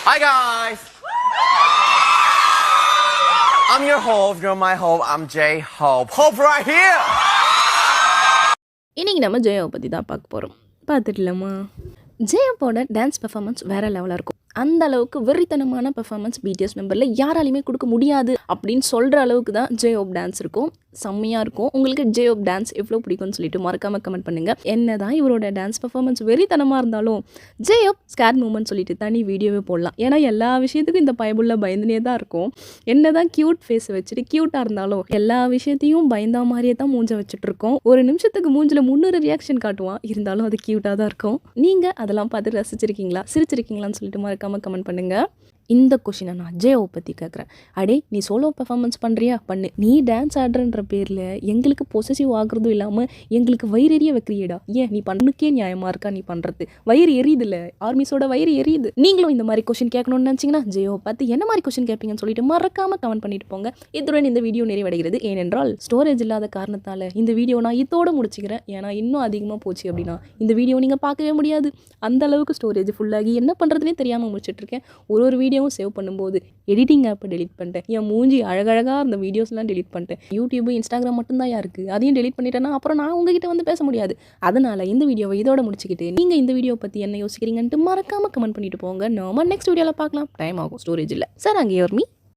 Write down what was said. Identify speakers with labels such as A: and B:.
A: Hi guys! I'm your Hope, you're my Hope, I'm J Hope. Hope right here!
B: இன்றைக்கி நம்ம ஜெயாவை பற்றி தான் பார்க்க போகிறோம். பார்த்துடலாமா? ஜெயாவோட டான்ஸ் பெர்ஃபார்மன்ஸ் வேறு லெவலாக இருக்கும். அந்த அளவுக்கு வெறித்தனமான பெர்ஃபார்மன்ஸ் பிடிஎஸ் மெம்பரில் யாராலையுமே கொடுக்க முடியாது அப்படின்னு சொல்கிற அளவுக்கு தான் ஜெயோப் டான்ஸ் இருக்கும். செம்மையாக இருக்கும். உங்களுக்கு ஜெயோப் டான்ஸ் எவ்வளோ பிடிக்கும்னு சொல்லிட்டு மறக்காமல் கமெண்ட் பண்ணுங்கள். என்ன தான் இவரோட டான்ஸ் பெர்ஃபார்மன்ஸ் வெறித்தனமாக இருந்தாலும் ஜெயோப் ஸ்கேர் மூமெண்ட் சொல்லிட்டு தனி வீடியோவே போடலாம். ஏன்னா எல்லா விஷயத்துக்கும் இந்த பைபிளில் பயந்துனே தான் இருக்கும். என்ன தான் க்யூட் ஃபேஸ் வச்சுட்டு க்யூட்டாக இருந்தாலும் எல்லா விஷயத்தையும் பயந்தா மாதிரியே தான் மூஞ்ச வச்சுட்டு இருக்கோம். ஒரு நிமிஷத்துக்கு மூஞ்சில் 300 ரியாக்ஷன் காட்டுவான். இருந்தாலும் அது க்யூட்டாக தான் இருக்கும். நீங்கள் அதெல்லாம் பார்த்து ரசிச்சிருக்கீங்களா, சிரிச்சிருக்கீங்களான்னு சொல்லிட்டு மறக்காமல் கமெண்ட் பண்ணுங்கள். இந்த கொஷினை நான் ஜெயோவை பற்றி கேட்குறேன். அடே, நீ சோலோ பெர்ஃபார்மன்ஸ் பண்ணுறியா பண்ணு, நீ டான்ஸ் ஆடுறன்ற பேரில் எங்களுக்கு பொசசிவ் ஆகுறதும் இல்லாமல் எங்களுக்கு வயிறு எரிய வைக்கிறியடா. ஏன் நீ பண்ணுக்கே நியாயமாக இருக்கா? நீ பண்ணுறது வயிறு எரியுதுல்ல, ஆர்மிஸோட வயிறு எரியுது. நீங்களும் இந்த மாதிரி கொஷின் கேட்கணும்னு நினச்சிங்கன்னா ஜெயோவை பார்த்து என்ன மாதிரி கொஷின் கேட்பீங்கன்னு சொல்லிட்டு மறக்காமல் கமெண்ட் பண்ணிட்டு போங்க. இதுடன் இந்த வீடியோ நிறைவடைகிறது. ஏனென்றால் ஸ்டோரேஜ் இல்லாத காரணத்தால் இந்த வீடியோ நான் இதோடு முடிச்சுக்கிறேன். ஏன்னா இன்னும் அதிகமாக போச்சு அப்படின்னா இந்த வீடியோ நீங்கள் பார்க்கவே முடியாது. அந்த அளவுக்கு ஸ்டோரேஜ் ஃபுல்லாகி என்ன பண்ணுறதுனே தெரியாமல் முடிச்சிட்ருக்கேன். ஒரு வீடியோ சேவ் பண்ணும்போது எடிட்டிங் ஆப்பை டெலிட் பண்ணிட்டேன். என் மூஞ்சி அழகழகாக அந்த வீடியோஸ்லாம் டெலிட் பண்ணிட்டேன். யூடியூப், இன்ஸ்டாகிராம் மட்டும்தான் இருக்குது. அதையும் டெலிட் பண்ணிட்டேன்னா அப்புறம் நான் உங்ககிட்ட வந்து பேச முடியாது. அதனால் இந்த வீடியோவை இதோட முடிச்சுக்கிட்டு நீங்கள் இந்த வீடியோ பற்றி என்ன யோசிக்கிறீங்கன்ட்டு மறக்காமல் கமெண்ட் பண்ணிட்டு போங்க. நாம நெக்ஸ்ட் வீடியோவில் பார்க்கலாம். டைம் ஆகும், ஸ்டோரேஜ் இல்லை சார். அங்கே யோர் மீ